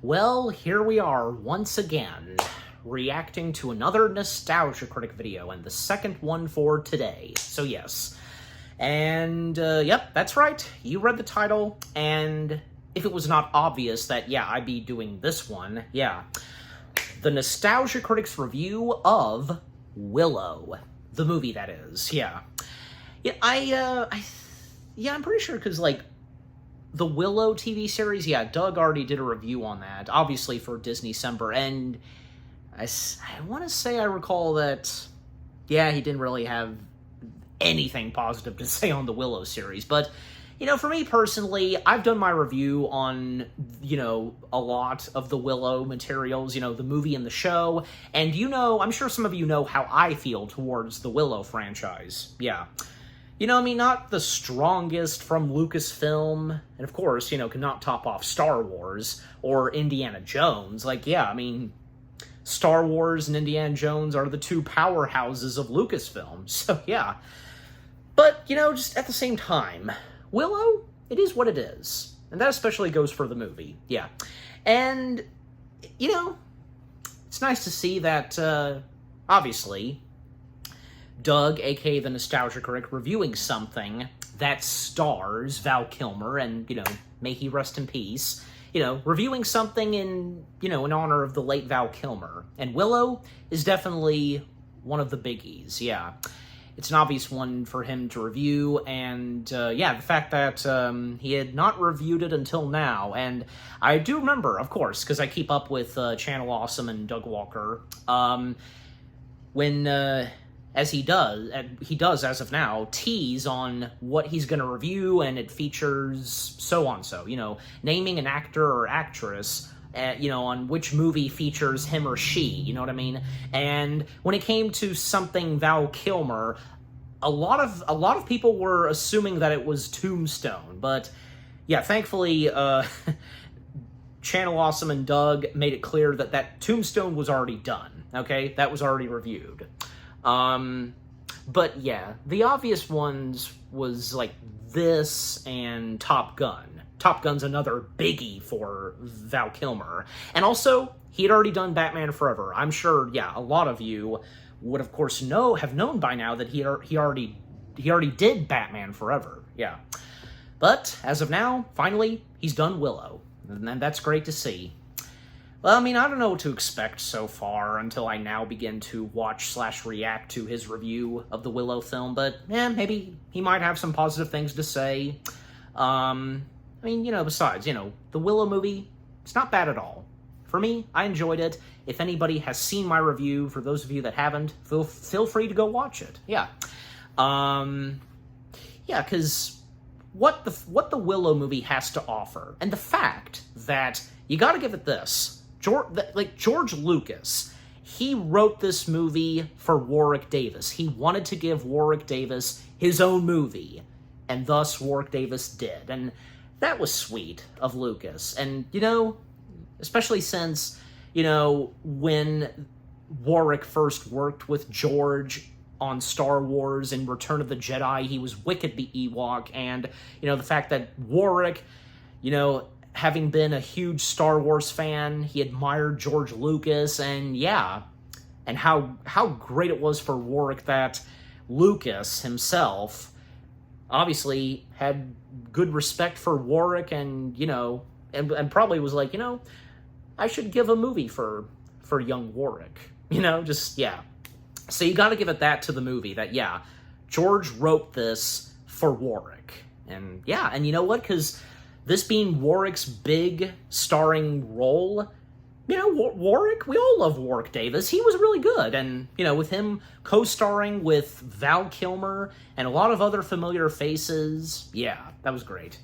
Well, here we are once again, reacting to another Nostalgia Critic video, and the second one for today. So yes. And, yep, that's right. You read the title, and if it was not obvious that, yeah, I'd be doing this one, yeah. The Nostalgia Critic's review of Willow. The movie, that is, yeah. Yeah, I'm pretty sure, because, like, the Willow TV series, yeah, Doug already did a review on that, obviously for Disney-cember, and I want to say I recall that, yeah, he didn't really have anything positive to say on the Willow series, but, you know, for me personally, I've done my review on, you know, a lot of the Willow materials, you know, the movie and the show, and you know, I'm sure some of you know how I feel towards the Willow franchise, yeah. You know, I mean, not the strongest from Lucasfilm, and of course, you know, cannot top off Star Wars or Indiana Jones. Like, yeah, I mean, Star Wars and Indiana Jones are the two powerhouses of Lucasfilm, so yeah. But, you know, just at the same time, Willow, it is what it is. And that especially goes for the movie, yeah. And, you know, it's nice to see that, obviously, Doug, aka the Nostalgia Critic, reviewing something that stars Val Kilmer, and, you know, may he rest in peace, you know, reviewing something in, you know, in honor of the late Val Kilmer. And Willow is definitely one of the biggies, yeah. It's an obvious one for him to review, and, yeah, the fact that he had not reviewed it until now, and I do remember, of course, because I keep up with Channel Awesome and Doug Walker, when, as he does, as of now, tease on what he's going to review, and it features so on so, you know, naming an actor or actress, you know, on which movie features him or she, you know what I mean? And when it came to something Val Kilmer, a lot of people were assuming that it was Tombstone, but yeah, thankfully, Channel Awesome and Doug made it clear that that Tombstone was already done, okay? That was already reviewed. But yeah, the obvious ones was like this and Top Gun. Top Gun's another biggie for Val Kilmer. And also, he had already done Batman Forever. I'm sure, yeah, a lot of you would, of course, have known by now that he already did Batman Forever, yeah. But, as of now, finally, he's done Willow. And that's great to see. Well, I mean, I don't know what to expect so far until I now begin to watch/react to his review of the Willow film, but, maybe he might have some positive things to say. I mean, you know, besides, you know, the Willow movie, it's not bad at all. For me, I enjoyed it. If anybody has seen my review, for those of you that haven't, feel free to go watch it. Yeah. Yeah, because what the Willow movie has to offer, and the fact that, you gotta give it this, George Lucas, he wrote this movie for Warwick Davis. He wanted to give Warwick Davis his own movie, and thus Warwick Davis did. And that was sweet of Lucas. And, you know, especially since, you know, when Warwick first worked with George on Star Wars and Return of the Jedi, he was Wicket the Ewok, and, you know, the fact that Warwick, you know, having been a huge Star Wars fan, he admired George Lucas, and yeah, and how great it was for Warwick that Lucas himself obviously had good respect for Warwick, and, you know, and probably was like, you know, I should give a movie for young Warwick, you know, just, yeah. So you gotta give it that to the movie, that, yeah, George wrote this for Warwick, and yeah, and you know what, because this being Warwick's big starring role, you know, Warwick, we all love Warwick Davis. He was really good, and, you know, with him co-starring with Val Kilmer and a lot of other familiar faces, yeah, that was great.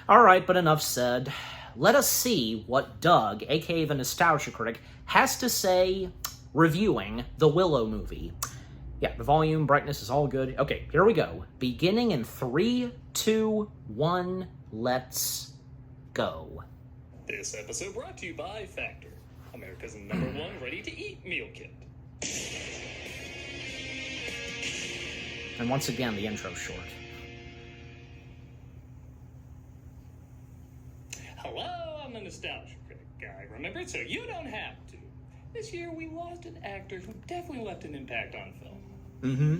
All right, but enough said. Let us see what Doug, aka the Nostalgia Critic, has to say reviewing the Willow movie. Yeah, the volume, brightness is all good. Okay, here we go. Beginning in 3, 2, 1, let's go. This episode brought to you by Factor, America's #1 ready-to-eat meal kit. And once again, the intro's short. Hello, I'm the Nostalgia Critic. guy, remember? So you don't have to. This year, we lost an actor who definitely left an impact on film.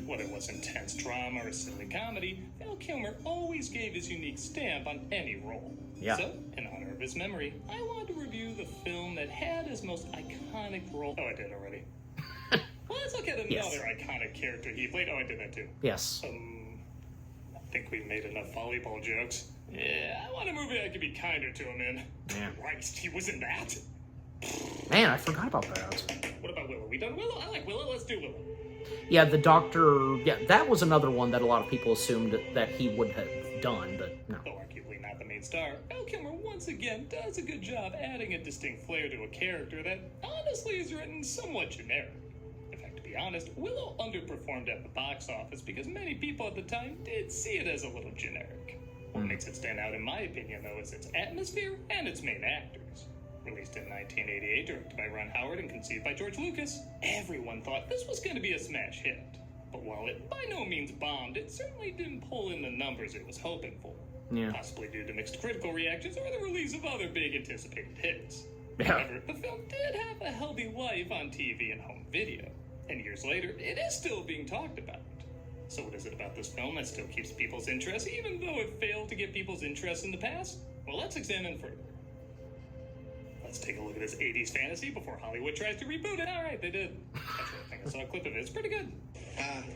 Whether it was intense drama or silly comedy, Val Kilmer always gave his unique stamp on any role. Yeah. So, in honor of his memory, I wanted to review the film that had his most iconic role. Oh, I did already. Well, let's look at another Yes. iconic character he played. Oh, I did that too. Yes. I think we made enough volleyball jokes. Yeah, I want a movie I could be kinder to him in. Yeah. Christ, he was in that? Man, I forgot about that. What about Willow? We done Willow? I like Willow. Let's do Willow. Yeah, the Doctor... Yeah, that was another one that a lot of people assumed that he would have done, but no. Though arguably not the main star, Val Kilmer once again does a good job adding a distinct flair to a character that honestly is written somewhat generic. In fact, to be honest, Willow underperformed at the box office because many people at the time did see it as a little generic. What makes it stand out, in my opinion, though, is its atmosphere and its main actors. Released in 1988, directed by Ron Howard and conceived by George Lucas, everyone thought this was going to be a smash hit. But while it by no means bombed, it certainly didn't pull in the numbers it was hoping for. Yeah. Possibly due to mixed critical reactions or the release of other big anticipated hits. Yeah. However, the film did have a healthy life on TV and home video. And years later, it is still being talked about. So what is it about this film that still keeps people's interest, even though it failed to get people's interest in the past? Well, let's examine further. Let's take a look at this 80s fantasy before Hollywood tries to reboot it. All right, they did. Actually, I think I saw a clip of it. It's pretty good.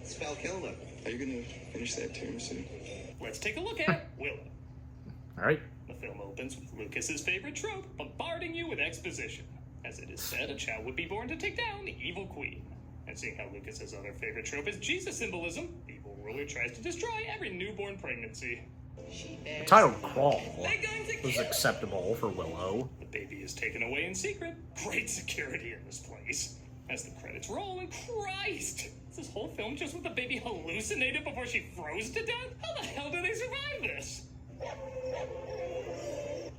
It's Val Kilmer. Are you gonna finish that too soon? Let's take a look at Willow. All right. The film opens with Lucas's favorite trope, bombarding you with exposition. As it is said, a child would be born to take down the evil queen. And seeing how Lucas's other favorite trope is Jesus symbolism, the evil ruler tries to destroy every newborn pregnancy. The title Crawl was acceptable for Willow. The baby is taken away in secret. Great security in this place. As the credits roll, and Christ! Is this whole film just with the baby hallucinated before she froze to death? How the hell did they survive this?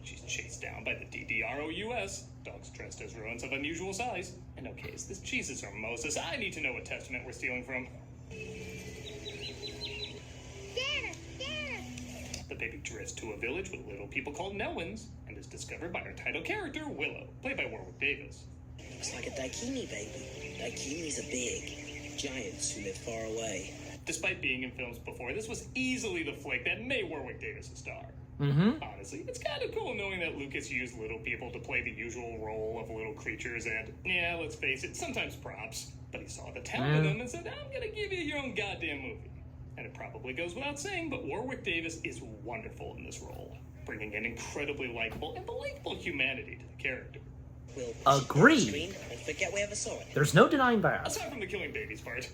She's chased down by the DDROUS. Dogs dressed as rodents of unusual size. And okay, is this Jesus or Moses? I need to know what testament we're stealing from. The baby drifts to a village with little people called Nelwins and is discovered by our title character, Willow, played by Warwick Davis. Looks like a Daikini baby. Daikinis are big. Giants who live far away. Despite being in films before, this was easily the flick that made Warwick Davis a star. Honestly, it's kind of cool knowing that Lucas used little people to play the usual role of little creatures and, yeah, let's face it, sometimes props. But he saw the talent in them and said, I'm gonna give you your own goddamn movie. And it probably goes without saying, but Warwick Davis is wonderful in this role, bringing an incredibly likable and believable humanity to the character. We'll Agreed. and forget we ever saw it. There's no denying that. Aside from the killing babies part,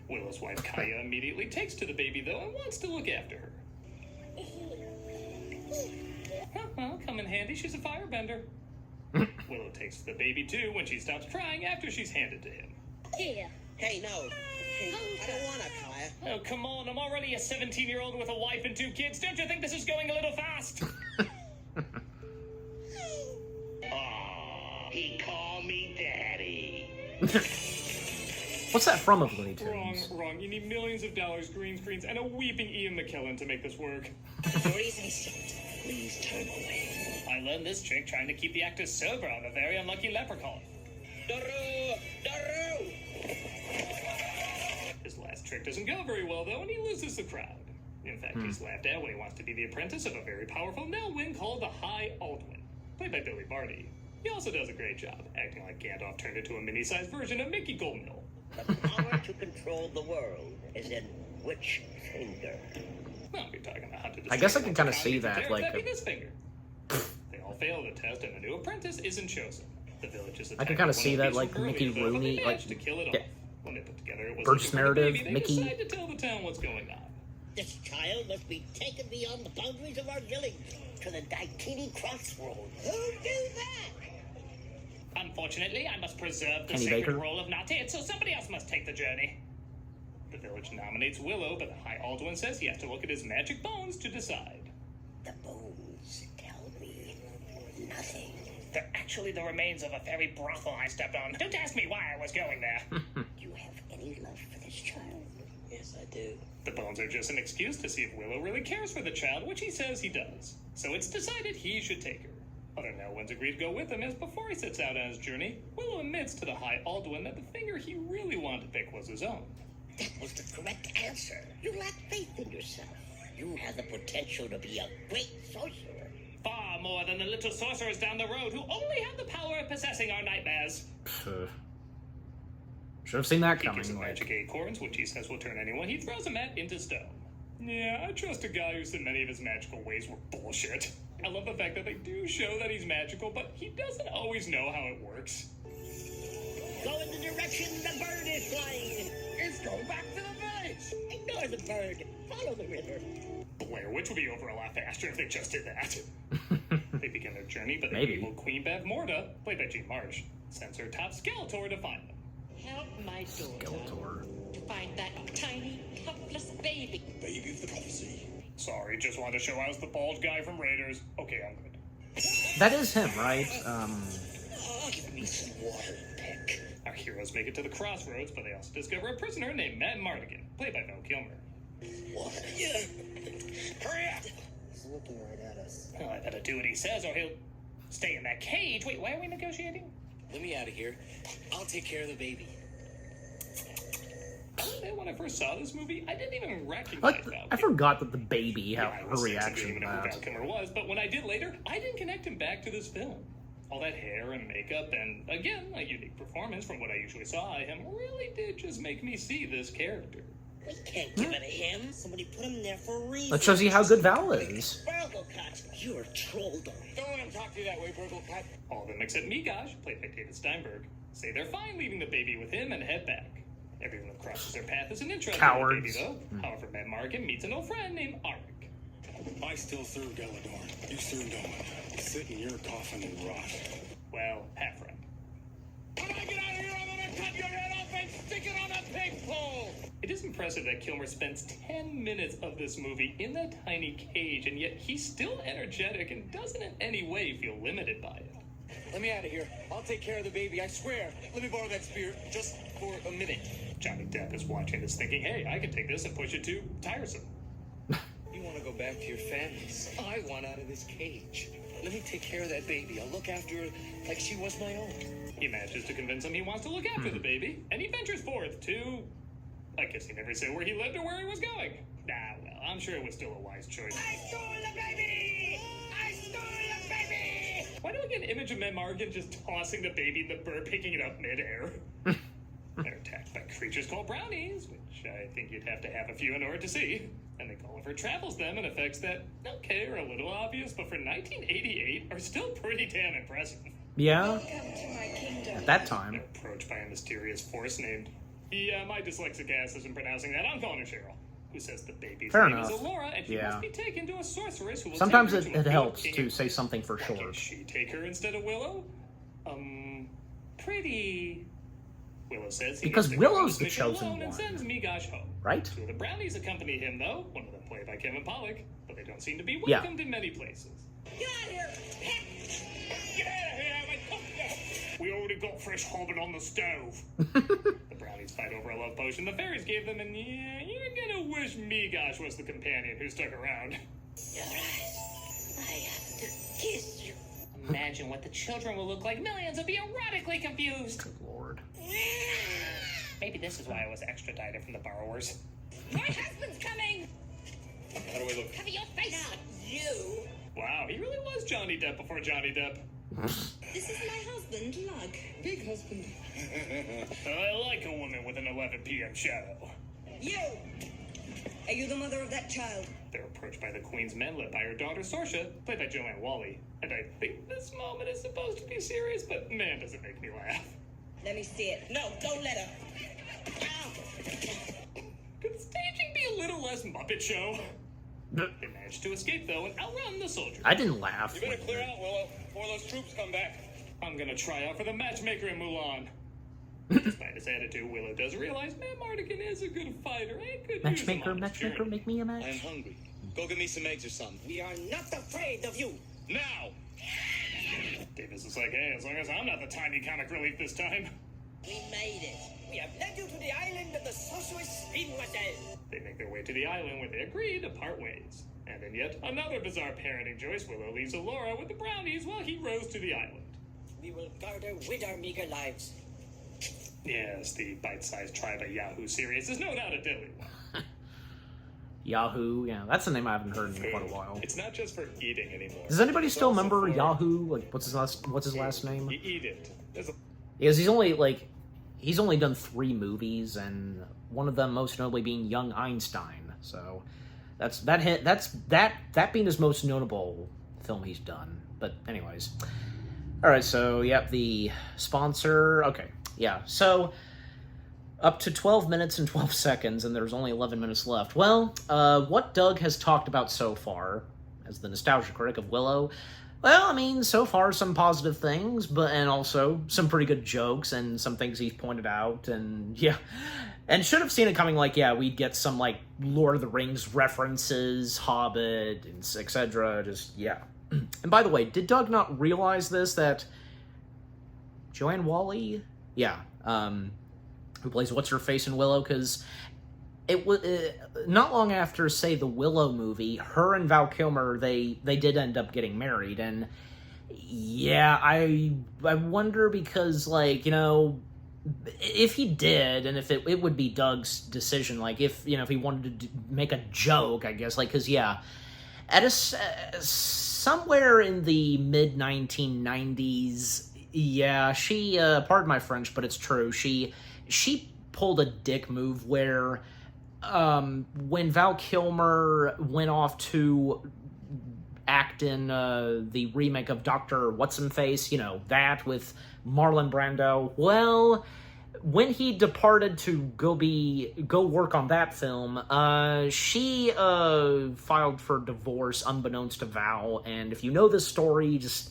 Willow's wife Kaya immediately takes to the baby, though, and wants to look after her. Well, come in handy, she's a firebender. Willow takes to the baby, too, when she stops crying after she's handed to him. Here. Hey, no. Hey, I don't want to, Kaya. Oh, come on, I'm already a 17-year-old with a wife and 2 kids. Don't you think this is going a little fast? He called me daddy. What's that from of Looney Tunes? Wrong. You need millions of dollars, green screens, and a weeping Ian McKellen to make this work. Please turn away. I learned this trick trying to keep the actors sober on a very unlucky leprechaun. Daru! Daru! His last trick doesn't go very well, though, and he loses the crowd. In fact, he's laughed at when he wants to be the apprentice of a very powerful Nelwyn called the High Aldwin, played by Billy Barty. He also does a great job, acting like Gandalf turned into a mini-sized version of Mickey Goldmill. The power to control the world is in which finger? Well, you're talking about how to I guess I can destroy kinda see that, that'd like, be this finger. They all fail the test, and the new apprentice isn't chosen. The village is I can kinda see that, like, Mickey Rooney, like, to kill it off. yeah. When they put together it was Burgess looking for the Meredith, baby, they Mickey. decide to tell the town what's going on. This child must be taken beyond the boundaries of our village to the Daikini crossroads. Who'd do that? Unfortunately, I must preserve the Kenny sacred Baker. role of not it, so somebody else must take the journey. The village nominates Willow, but the High Aldwin says he has to look at his magic bones to decide. The bones tell me nothing. They're actually the remains of a fairy brothel I stepped on. Don't ask me why I was going there. You have any love for this child? Yes, I do. The bones are just an excuse to see if Willow really cares for the child, which he says he does. So it's decided he should take her. Other Nelwyns agree to go with him, as before he sets out on his journey, Willow admits to the High Alduin that the finger he really wanted to pick was his own. That was the correct answer. You lack faith in yourself. You have the potential to be a great sorcerer. Far more than the little sorcerers down the road who only have the power of possessing our nightmares. Should have seen that He gives coming. him magic acorns, which he says will turn anyone he throws them at into stone. Yeah, I trust a guy who said many of his magical ways were bullshit. I love the fact that they do show that he's magical, but he doesn't always know how it works. Go in the direction the bird is flying. It's going back to the village! Ignore the bird. Follow the river. Blair Witch would be over a lot faster if they just did that. They begin their journey, but the Maybe. evil Queen Bev Morta, played by Jean Marsh, sends her top Skeletor to find them. Help my daughter Skeletor. to find that tiny, helpless baby. Baby of the prophecy. Sorry, just wanted to show I was the bald guy from Raiders. Okay, I'm good. That is him, right? Give me some water, Peck. Our heroes make it to the crossroads, but they also discover a prisoner named Matt Mardigan, played by Val Kilmer. Water. Yeah. Hurry up! He's looking right at us. Well, I better do what he says, or he'll stay in that cage. Wait, why are we negotiating? Let me out of here. I'll take care of the baby. I'll admit, when I first saw this movie, I didn't even recognize Val I Kilmer. forgot that the baby, how Yeah, I her was 6 and reaction didn't to even know who Val that. Kilmer was, but when I did later, I didn't connect him back to this film. All that hair and makeup, and again, a unique performance from what I usually saw of him, really did just make me see this character. We can't give it to him. Somebody put him there for a reason. That shows you how good Val is. Burglecut, you're trolled on. Don't let him talk to you that way, Burglecut. All of them except Migosh, played by David Steinberg, say they're fine leaving the baby with him and head back. Everyone who crosses their path is an interesting Cowards. baby, though. However, Matt Mardigan meets an old friend named Arik. I still serve Galadorn. You still don't. Sit in your coffin and rot. Well, half friend. When I get out of here, I'm gonna cut your head off and stick it on a pig pole! It is impressive that Kilmer spends 10 minutes of this movie in that tiny cage, and yet he's still energetic and doesn't in any way feel limited by it. Let me out of here. I'll take care of the baby, I swear. Let me borrow that spear just for a minute. Johnny Depp is watching this thinking, hey, I can take this and push it too tiresome. You want to go back to your families. I want out of this cage. Let me take care of that baby. I'll look after her like she was my own. He manages to convince him he wants to look after the baby, and he ventures forth to... I guess he never said where he lived or where he was going. Nah, well, I'm sure it was still a wise choice. I stole the baby! I stole the baby! Why do I get an image of Matt Mardigan just tossing the baby and the bird picking it up midair? They're attacked by creatures called brownies, which I think you'd have to have a few in order to see. And then Gulliver travels them in effects that, okay, are a little obvious, but for 1988 are still pretty damn impressive. Yeah, Welcome to my kingdom. at that They're time. approached by a mysterious force named... Yeah, my dyslexic ass isn't pronouncing that. I'm calling her Cheryl. Who says the baby's Fair name enough. is Alora, and she Yeah. must be taken to a sorceress who will Sometimes take her it, to a it field helps king to of- say something for Why can't short. she take her instead of Willow? Pretty... Willow says he Because needs to go on Willow's this the mission chosen alone and one. sends Migosh home. Right? Two of the brownies accompany him, though, one of them played by Kevin Pollak, but they don't seem to be Yeah. welcomed in many places. Get out of here! Peck! Get out of here, we already got fresh hobbit on the stove. The brownies fight over a love potion the fairies gave them, and yeah, you're gonna wish Migosh was the companion who stuck around. Your eyes. I have to kiss you. Imagine what the children will look like. Millions will be erotically confused. Good lord. Maybe this is why I was extradited from the borrowers. My husband's coming! How do I look? Cover your face! Not you! Wow, he really was Johnny Depp before Johnny Depp. This is my husband, Lug. Big husband. I like a woman with an 11 p.m. shadow. You! Are you the mother of that child? They're approached by the Queen's men led by her daughter Sorsha, played by Joanne Whalley. And I think this moment is supposed to be serious, but man, does it make me laugh. Let me see it. No, don't let her. Ow. Could the staging be a little less Muppet Show? They managed to escape, though, and outrun the soldiers. I didn't laugh. You better clear out, Willow, before those troops come back. I'm gonna try out for the matchmaker in Mulan. Despite his attitude, Willow does realize Matt Mardigan is a good fighter and could use him Matchmaker, on his matchmaker, journey. make me a I'm match. hungry. Go get me some eggs or something. We are not afraid of you. Now! Davis is like, hey, as long as I'm not the tiny comic relief this time. We made it. We have led you to the island of the sorceress Spinwasel. They make their way to the island where they agree to part ways. And in yet another bizarre parenting choice, Willow leaves Alora with the brownies while he rows to the island. We will guard her with our meager lives. Yes, the bite-sized Tribe at Yahoo series is no doubt a deadly one. Yahoo, yeah, that's a name I haven't heard in quite a while. It's not just for eating anymore. Does anybody It's still also remember for- Yahoo? Like, what's his last name? You eat it. Because he's only done 3 movies, and one of them most notably being Young Einstein. So that's being his most notable film he's done. But anyways, all right. So yep, the sponsor. Okay, yeah. So up to 12 minutes and 12 seconds, and there's only 11 minutes left. Well, what Doug has talked about so far, as the nostalgia critic of Willow. Well, I mean, so far some positive things, and also some pretty good jokes and some things he's pointed out, and yeah. And should have seen it coming, like, yeah, we'd get some, like, Lord of the Rings references, Hobbit, and etc. Just, yeah. And by the way, did Doug not realize this, that Joanne Whalley? Yeah, who plays What's-Her-Face in Willow, because it was not long after, say, the Willow movie, her and Val Kilmer, they did end up getting married, and yeah, I wonder, because, like, you know, if he did, and if it would be Doug's decision, like, if, you know, if he wanted to make a joke, I guess, like, because, yeah, at somewhere in the mid-1990s, yeah, she, pardon my French, but it's true, she pulled a dick move where, when Val Kilmer went off to act in the remake of Dr. What's-Him-Face, you know, that with Marlon Brando, well, when he departed to go work on that film, she filed for divorce unbeknownst to Val, and if you know this story, just,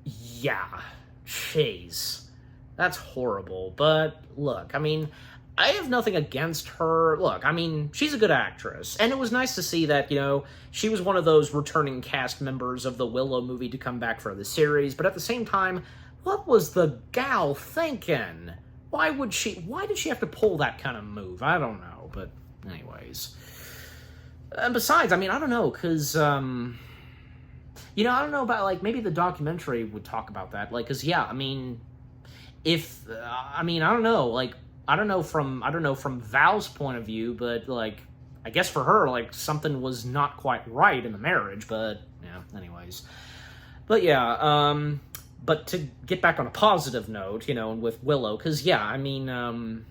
yeah, jeez, that's horrible. But look, I mean, I have nothing against her. Look, I mean, she's a good actress, and it was nice to see that, you know, she was one of those returning cast members of the Willow movie to come back for the series, but at the same time, what was the gal thinking? Why did she have to pull that kind of move? I don't know, but anyways. And besides, I mean, I don't know, because, you know, I don't know about, like, maybe the documentary would talk about that, like, because, yeah, I mean, I don't know, like, I don't know from Val's point of view, but, like, I guess for her, like, something was not quite right in the marriage, but, yeah, anyways. But, yeah, but to get back on a positive note, you know, with Willow, because, yeah, I mean,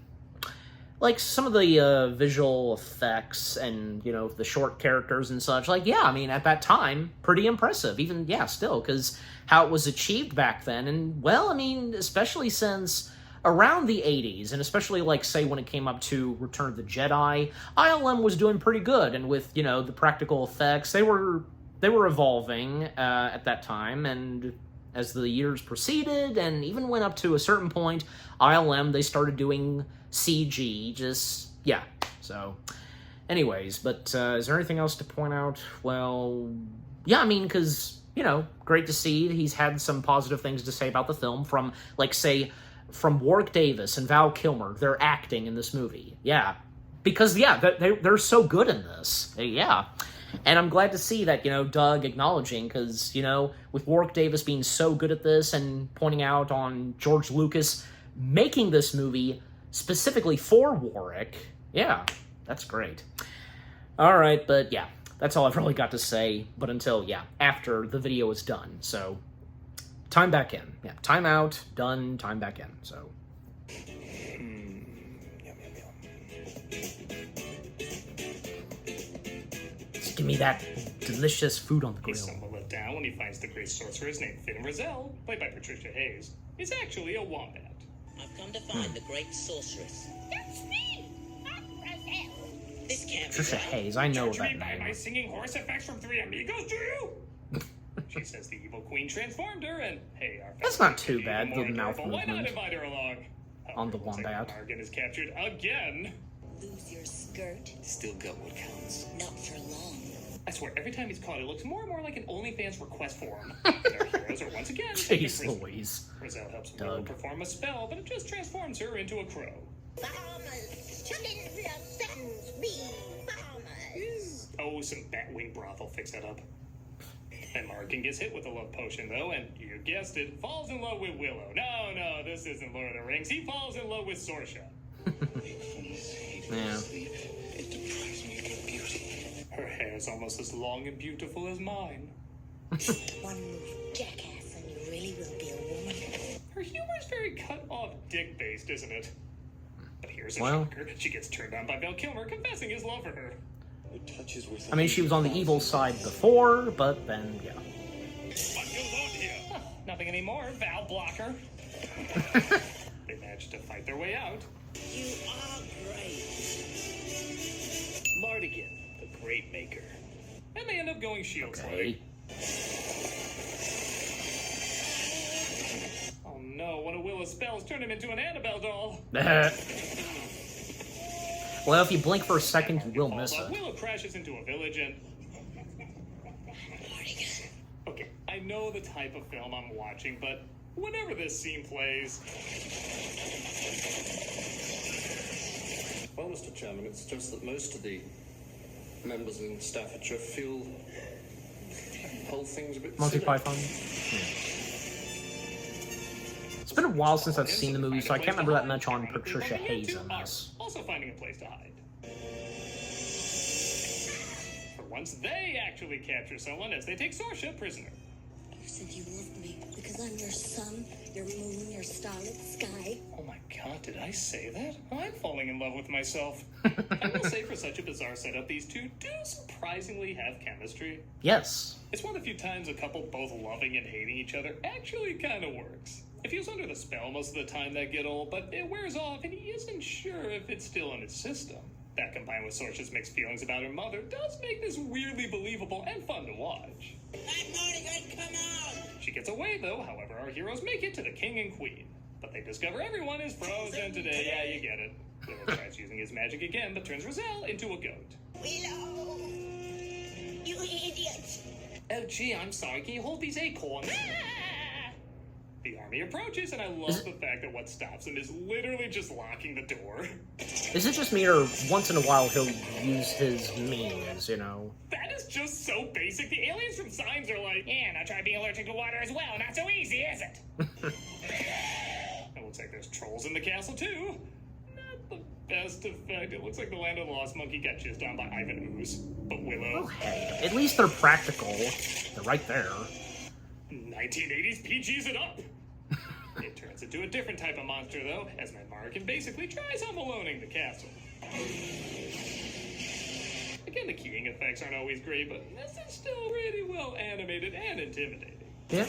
like, some of the visual effects and, you know, the short characters and such, like, yeah, I mean, at that time, pretty impressive, even, yeah, still, because how it was achieved back then, and, well, I mean, especially since around the 80s, and especially, like, say, when it came up to Return of the Jedi, ILM was doing pretty good, and with, you know, the practical effects, they were evolving at that time, and as the years proceeded, and even went up to a certain point, ILM, they started doing CG, just, yeah, so, anyways, but is there anything else to point out? Well, yeah, I mean, because, you know, great to see he's had some positive things to say about the film from, like, say, from Warwick Davis and Val Kilmer, their acting in this movie, yeah, because, yeah, they're so good in this, yeah. And I'm glad to see that, you know, Doug acknowledging, because, you know, with Warwick Davis being so good at this and pointing out on George Lucas making this movie specifically for Warwick, yeah, that's great. All right, but yeah, that's all I've really got to say, but until, yeah, after the video is done, so time back in. Yeah, time out, done, time back in, so. Give me that delicious food on the grill. He's somewhat let down when he finds the great sorceress named Finn Rizal, played by Patricia Hayes, is actually a wombat. I've come to find the great sorceress. That's me! Not Brazil! This can't Patricia be right. Hayes, I know Judge me that by my name. singing horse effects from Three Amigos, do you? She says the evil queen transformed her, and hey, our That's family not too could be bad, even more the mouth adorable. Why not movement invite her along? on the Looks like wombat. Morgan is captured again. Lose your skirt? Still got what counts. Not for long. I swear, every time he's caught, it looks more and more like an OnlyFans request form. And our heroes are once again taken Jeez prisoner. Louise. Rizal helps Willow perform a spell, but it just transforms her into a crow. Farmers, chickens, sends me farmers. Is Oh, some Batwing broth will fix that up. And Markin gets hit with a love potion, though, and you guessed it, falls in love with Willow. No, this isn't Lord of the Rings. He falls in love with Sorsha. Yeah. It deprives me of your beauty. Her hair's almost as long and beautiful as mine. One move, jackass, and you really will be a woman. Her humor's very cut-off dick-based, isn't it? But here's a Well. shocker. She gets turned on by Val Kilmer confessing his love for her. It touches with I mean, she was on the evil side before, but then, yeah. What goes on here? Huh, nothing anymore. Val blocker. They managed to fight their way out. You are great. Mardigan, the great maker. And they end up going shield Okay. Oh no, one of Willow's spells turned him into an Annabelle doll. Well, if you blink for a second, you will miss Falls off. it. Willow crashes into a village and... Okay, I know the type of film I'm watching, but whenever this scene plays... Well, Mr. Chairman, it's just that most of the members in Staffordshire feel the whole thing's a bit Monty silly. Python. It's been a while since I've seen the movie, so I can't remember that much on Patricia Hayes in this. Also finding a place to hide. For once, they actually capture someone as they take Sorsha prisoner. You said you loved me because I'm your sun, your moon, your starlit sky. Oh my god, did I say that? I'm falling in love with myself. I will say, for such a bizarre setup, these two do surprisingly have chemistry. Yes. It's one of the few times a couple both loving and hating each other actually kind of works. It feels under the spell most of the time that get old, but it wears off and he isn't sure if it's still in his system. That combined with Sorsha's mixed feelings about her mother does make this weirdly believable and fun to watch. Come on! She gets away though, however our heroes make it to the king and queen. But they discover everyone is frozen today, yeah, you get it. Willow tries using his magic again, but turns Roselle into a goat. Willow! You idiot! Oh gee, I'm sorry, can you hold these acorns? The army approaches, and I love the fact that what stops them is literally just locking the door. Is it just me, or once in a while he'll use his memes, you know? That is just so basic. The aliens from Signs are like, yeah, now try being allergic to water as well. Not so easy, is it? It looks like there's trolls in the castle, too. Not the best effect. It looks like the land of the lost monkey got jizzed on by Ivan Ooze. But Willow... Oh, hey. At least they're practical. They're right there. 1980s PG's it up! It turns into a different type of monster, though, as Markin basically tries home aloneing the castle. Again, the keying effects aren't always great, but this is still really well animated and intimidating. Yeah.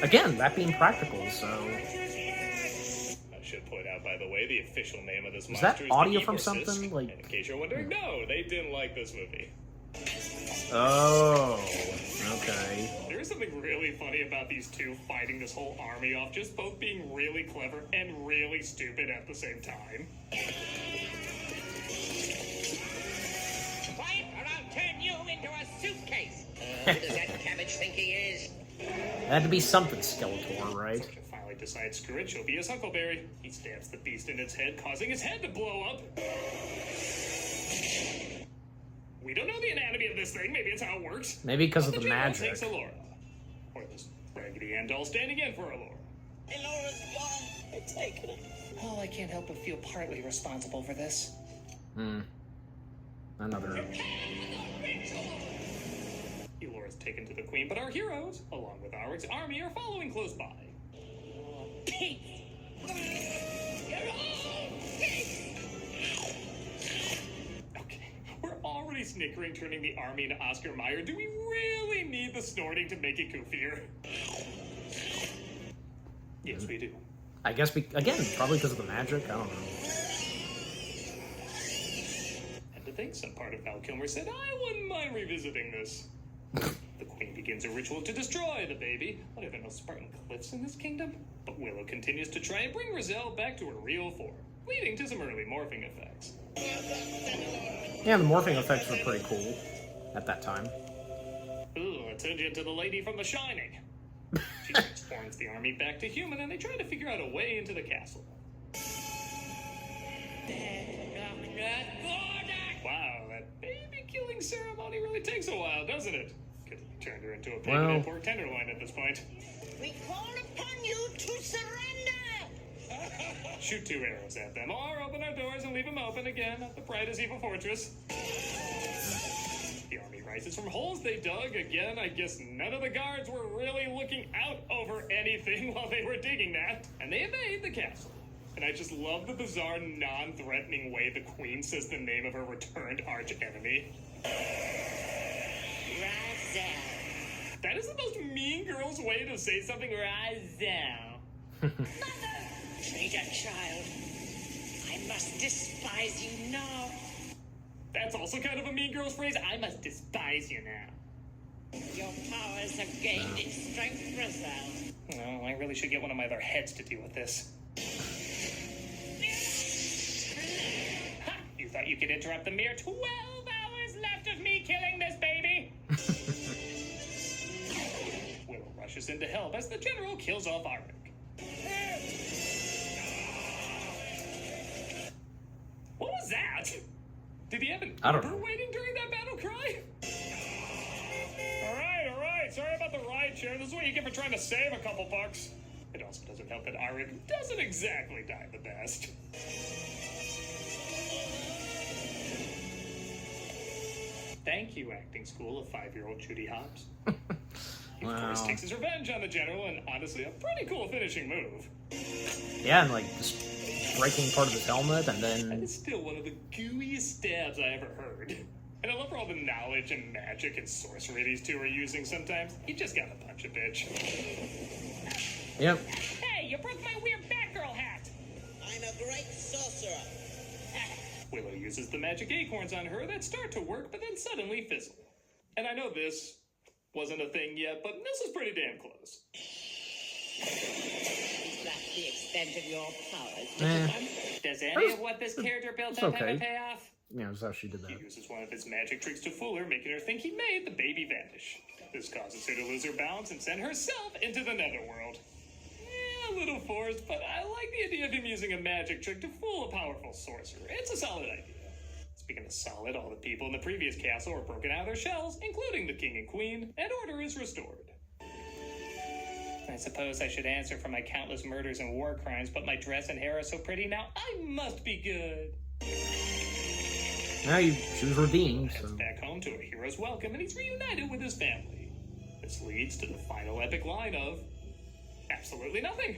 Again, that being practical, so... I should point out, by the way, the official name of this Is monster that is audio the from Eborsisk. something? Like... And in case you're wondering, no, they didn't like this movie. Oh, okay. There is something really funny about these two fighting this whole army off, just both being really clever and really stupid at the same time. Quiet, or I'll turn you into a suitcase. Who does that cabbage think he is? It had to be something Skeletor, right? Sorsha finally decides, screw it, she'll be his Huckleberry. He stabs the beast in its head, causing its head to blow up. We don't know the anatomy of this thing, maybe it's how it works. Maybe because of But the general magic. takes Allura. Or this Raggedy Ann doll standing in for Allura. Elora's gone. They've taken her. Oh, I can't help but feel partly responsible for this. Another... Elora's taken to the Queen, but our heroes, along with Auric's army, are following close by. Okay, we're already snickering turning the army into Oscar Mayer. Do we really need the snorting to make it goofier? Yes, we do. I guess, again, probably because of the magic, I don't know. And to think some part of Val Kilmer said, I wouldn't mind revisiting this. The Queen begins a ritual to destroy the baby. What, are there no Spartan cliffs in this kingdom? But Willow continues to try and bring Roselle back to her real form, leading to some early morphing effects. Yeah, the morphing effects were pretty cool at that time. Ooh, it turned you into the lady from The Shining. She transforms the army back to human, and they try to figure out a way into the castle. Wow, that baby-killing ceremony really takes a while, doesn't it? Could have turned her into a pig Well. and a pork tenderloin at this point. We call upon you to surrender! Shoot 2 arrows at them, or open our doors and leave them open again at the bright as evil fortress. The army rises from holes they dug. Again, I guess none of the guards were really looking out over anything while they were digging that. And they invade the castle. And I just love the bizarre, non-threatening way the queen says the name of her returned arch-enemy. Razel. That is the most mean girl's way to say something. Razel. Mother! Traitor child. I must despise you now. That's also kind of a mean girl's phrase. I must despise you now. Your powers have gained in strength, Razel. Oh, I really should get one of my other heads to deal with this. Ha! You thought you could interrupt the mere 12 hours left of me killing this baby? Willow rushes in to help as the general kills off Arik. What was that? Did he have an I don't Uber know. waiting during that battle cry? All right. Sorry about the ride share. This is what you get for trying to save a couple bucks. It also doesn't help that Arik doesn't exactly die the best. Thank you, acting school of 5-year-old Judy Hopps. He, of course, takes his revenge on the general, and honestly, a pretty cool finishing move. Yeah, and like just breaking part of his helmet, and That then is still one of the gooeyest stabs I ever heard. And I love for all the knowledge and magic and sorcery these two are using sometimes. You just gotta punch a bitch. yep. Hey, you broke my weird Batgirl hat! I'm a great sorcerer. Willow uses the magic acorns on her that start to work, but then suddenly fizzle. And I know this wasn't a thing yet, but this is pretty damn close. Is that the extent of your powers, Eh. little one? Does any of what this character built it's up have a okay. payoff? Yeah, that's how she did He that. uses one of his magic tricks to fool her, making her think he made the baby vanish. This causes her to lose her balance and send herself into the netherworld. A little forced, but I like the idea of him using a magic trick to fool a powerful sorcerer. It's a solid idea. Speaking of solid, all the people in the previous castle are broken out of their shells, including the king and queen, and order is restored. I suppose I should answer for my countless murders and war crimes, but my dress and hair are so pretty now, I must be good. Now she was redeemed, so. Heads back home to a hero's welcome, and he's reunited with his family. This leads to the final epic line of absolutely nothing.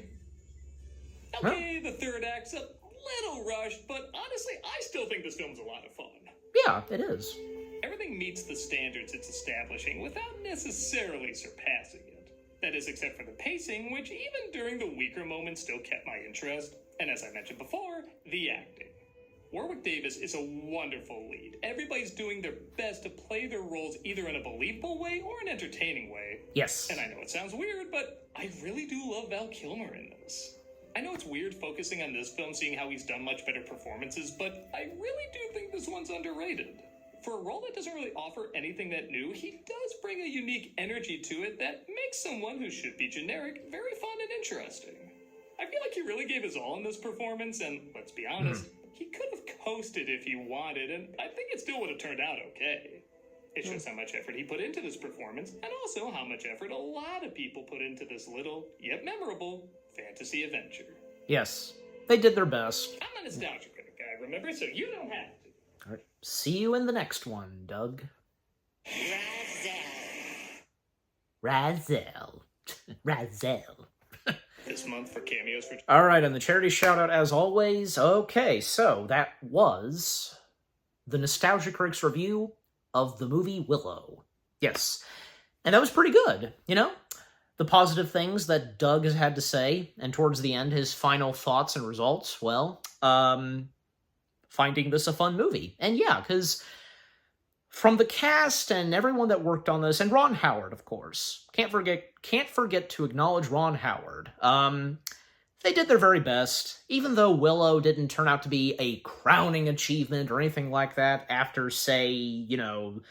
Okay, the third act's a little rushed, but honestly, I still think this film's a lot of fun. Yeah, it is. Everything meets the standards it's establishing without necessarily surpassing it. That is, except for the pacing, which even during the weaker moments still kept my interest. And as I mentioned before, the acting. Warwick Davis is a wonderful lead. Everybody's doing their best to play their roles either in a believable way or an entertaining way. Yes. And I know it sounds weird, but I really do love Val Kilmer in this. I know it's weird focusing on this film, seeing how he's done much better performances, but I really do think this one's underrated. For a role that doesn't really offer anything that new, he does bring a unique energy to it that makes someone who should be generic very fun and interesting. I feel like he really gave his all in this performance, and let's be honest, he could have coasted if he wanted, and I think it still would have turned out okay. It shows how much effort he put into this performance, and also how much effort a lot of people put into this little, yet memorable, fantasy adventure. Yes. They did their best. I'm a nostalgia critic guy, remember? So you don't have to. All right. See you in the next one, Doug. Razel. Razel. This month for cameos for... All right, and the charity shout-out as always. Okay, so that was the Nostalgia Critics review of the movie Willow. Yes, and that was pretty good, you know? The positive things that Doug has had to say, and towards the end, his final thoughts and results, well, finding this a fun movie. And yeah, because from the cast and everyone that worked on this, and Ron Howard, of course, can't forget to acknowledge Ron Howard. They did their very best, even though Willow didn't turn out to be a crowning achievement or anything like that after, say, you know,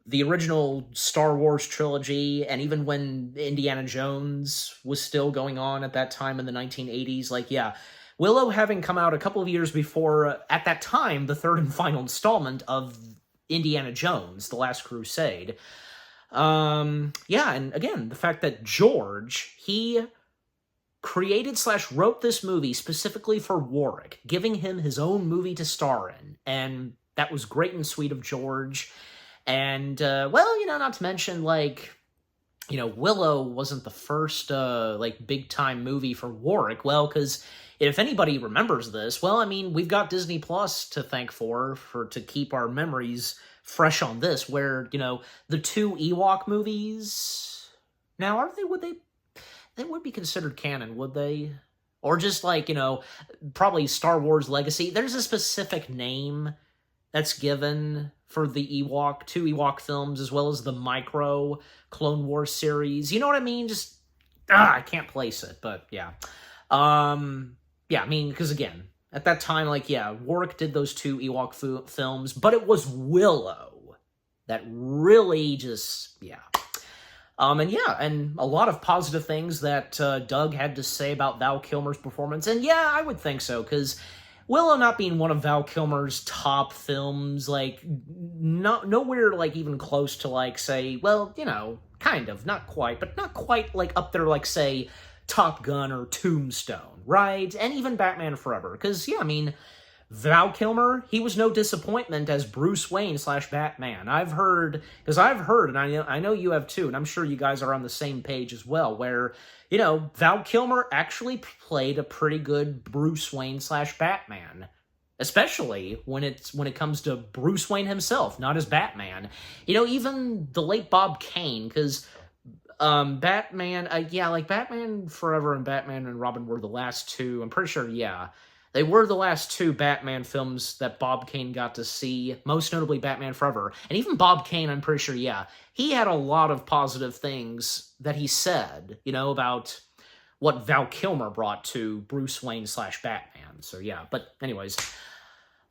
the original Star Wars trilogy, and even when Indiana Jones was still going on at that time in the 1980s, like, yeah, Willow having come out a couple of years before, at that time, the third and final installment of Indiana Jones, The Last Crusade. Yeah, and again, the fact that George, he created/wrote this movie specifically for Warwick, giving him his own movie to star in, and that was great and sweet of George. And, well, you know, not to mention, like, you know, Willow wasn't the first, like, big-time movie for Warwick. Well, because if anybody remembers this, well, I mean, we've got Disney Plus to thank for to keep our memories fresh on this, where, you know, the 2 Ewok movies, now, they would be considered canon, would they? Or just, like, you know, probably Star Wars Legacy. There's a specific name that's given for the 2 Ewok films, as well as the Micro Clone Wars series. You know what I mean? Just, I can't place it, but yeah. Yeah, I mean, because again, at that time, like, yeah, Warwick did those 2 Ewok films, but it was Willow that really just, yeah. And yeah, and a lot of positive things that Doug had to say about Val Kilmer's performance, and yeah, I would think so, because Willow not being one of Val Kilmer's top films, like, nowhere, like, even close to, like, say, well, you know, kind of, not quite, but not quite, like, up there, like, say, Top Gun or Tombstone, right? And even Batman Forever, because, yeah, I mean, Val Kilmer, he was no disappointment as Bruce Wayne/Batman. I've heard, and I know you have too, and I'm sure you guys are on the same page as well, where, you know, Val Kilmer actually played a pretty good Bruce Wayne/Batman. Especially when it comes to Bruce Wayne himself, not as Batman. You know, even the late Bob Kane, because Batman, yeah, like Batman Forever and Batman and Robin were the last 2, I'm pretty sure, yeah. They were the last 2 Batman films that Bob Kane got to see, most notably Batman Forever. And even Bob Kane, I'm pretty sure, yeah, he had a lot of positive things that he said, you know, about what Val Kilmer brought to Bruce Wayne/Batman. So, yeah, but anyways.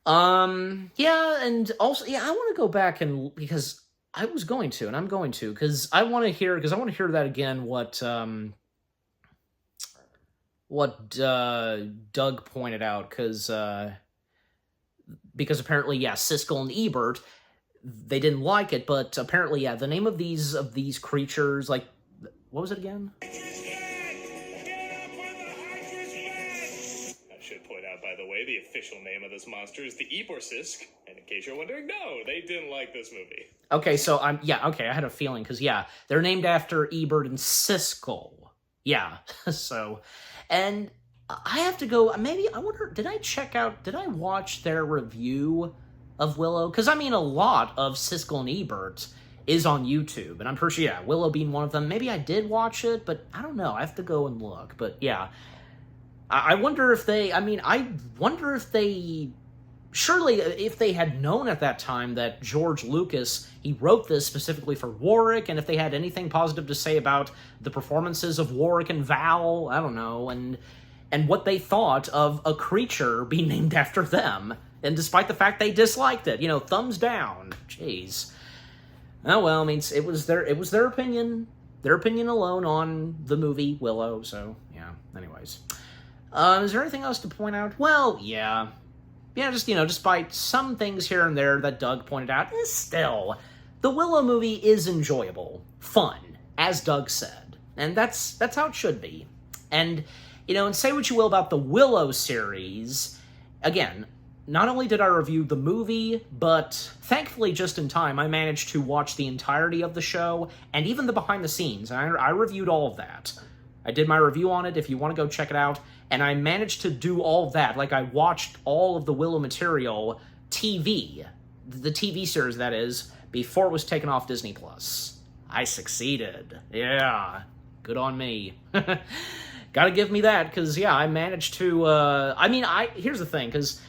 Yeah, and also, yeah, I want to go back and, because I was going to, and I'm going to, because I want to hear that again, what Doug pointed out, because apparently, yeah, Siskel and Ebert, they didn't like it, but apparently, yeah, the name of these creatures, like, what was it again? I should point out, by the way, the official name of this monster is the Eborsisk, and in case you're wondering, no, they didn't like this movie. Okay, so I had a feeling, because, yeah, they're named after Ebert and Siskel. Yeah, so... And I have to go, maybe, I wonder, did I watch their review of Willow? Because, I mean, a lot of Siskel and Ebert is on YouTube, and I'm pretty sure, yeah, Willow being one of them. Maybe I did watch it, but I don't know. I have to go and look. But, yeah, I wonder if surely if they had known at that time that George Lucas, he wrote this specifically for Warwick, and if they had anything positive to say about the performances of Warwick and Val, I don't know, and what they thought of a creature being named after them, and despite the fact they disliked it, you know, thumbs down, jeez. Oh well, I mean, it was their opinion alone on the movie Willow, so, yeah, anyways. Is there anything else to point out? Well, yeah. Yeah, just, you know, despite some things here and there that Doug pointed out, still, the Willow movie is enjoyable, fun, as Doug said. And that's how it should be. And, you know, and say what you will about the Willow series, again, not only did I review the movie, but thankfully just in time, I managed to watch the entirety of the show, and even the behind the scenes. I reviewed all of that. I did my review on it, if you want to go check it out, and I managed to do all of that. Like, I watched all of the Willow material TV, the TV series, that is, before it was taken off Disney+. I succeeded. Yeah, good on me. Gotta give me that, because, yeah, I managed to, here's the thing, because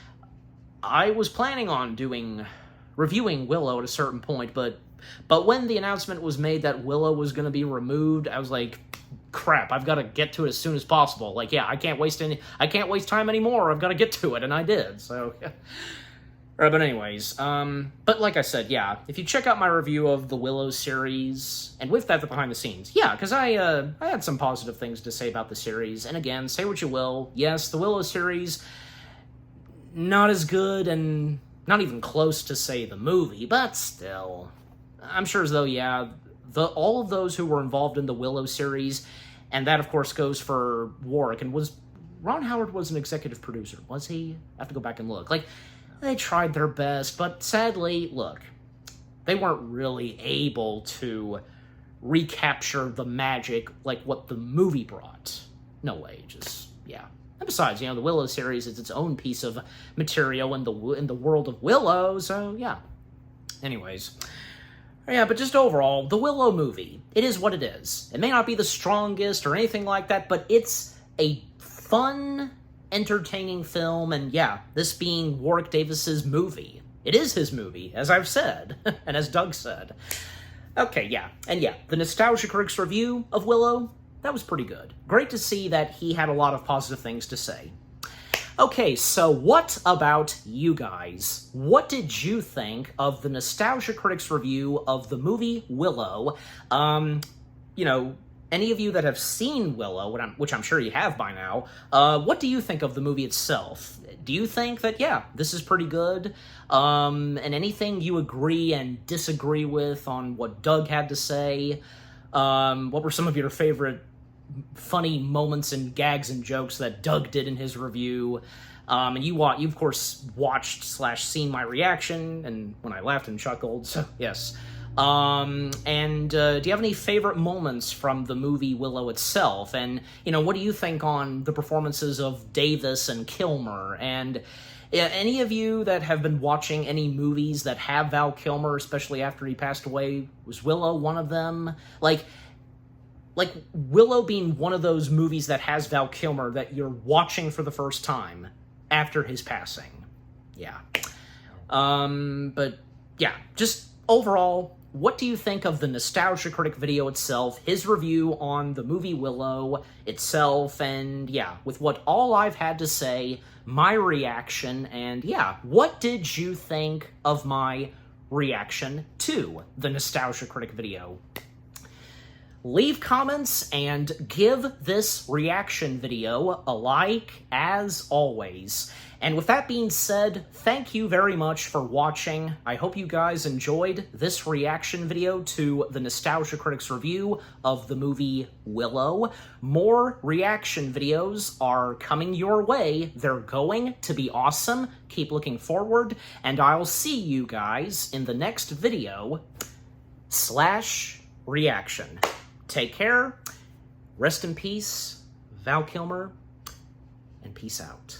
I was planning on reviewing Willow at a certain point, but when the announcement was made that Willow was going to be removed, I was like, crap, I've got to get to it as soon as possible. Like, yeah, I can't waste time anymore. I've got to get to it, and I did. So, Right, but anyways, but like I said, yeah, if you check out my review of the Willow series, and with that, the behind the scenes, yeah, because I had some positive things to say about the series, and again, say what you will, yes, the Willow series, not as good, and not even close to, say, the movie, but still, I'm sure as though, yeah, all of those who were involved in the Willow series, and that, of course, goes for Warwick, and Ron Howard was an executive producer, was he? I have to go back and look, like, they tried their best, but sadly, look, they weren't really able to recapture the magic like what the movie brought. No way, just, yeah. And besides, you know, the Willow series is its own piece of material in the world of Willow, so yeah. Anyways, yeah, but just overall, the Willow movie, it is what it is. It may not be the strongest or anything like that, but it's a fun, entertaining film, and yeah, this being Warwick Davis's movie. It is his movie, as I've said, and as Doug said. Okay, yeah, and yeah, the Nostalgia Critic's review of Willow, that was pretty good. Great to see that he had a lot of positive things to say. Okay, so what about you guys? What did you think of the Nostalgia Critic's review of the movie Willow? You know, any of you that have seen Willow, which I'm sure you have by now, what do you think of the movie itself? Do you think that, yeah, this is pretty good? And anything you agree and disagree with on what Doug had to say? What were some of your favorite funny moments and gags and jokes that Doug did in his review? And you of course watched / seen my reaction, and when I laughed and chuckled, so yes. Do you have any favorite moments from the movie Willow itself? And, you know, what do you think on the performances of Davis and Kilmer? And any of you that have been watching any movies that have Val Kilmer, especially after he passed away, was Willow one of them? Like Willow being one of those movies that has Val Kilmer that you're watching for the first time after his passing. Yeah. But yeah, just overall, what do you think of the Nostalgia Critic video itself, his review on the movie Willow itself, and yeah, with what all I've had to say, my reaction, and yeah, what did you think of my reaction to the Nostalgia Critic video? Leave comments and give this reaction video a like, as always. And with that being said, thank you very much for watching. I hope you guys enjoyed this reaction video to the Nostalgia Critic's review of the movie Willow. More reaction videos are coming your way. They're going to be awesome. Keep looking forward, and I'll see you guys in the next video / reaction. Take care, rest in peace, Val Kilmer, and peace out.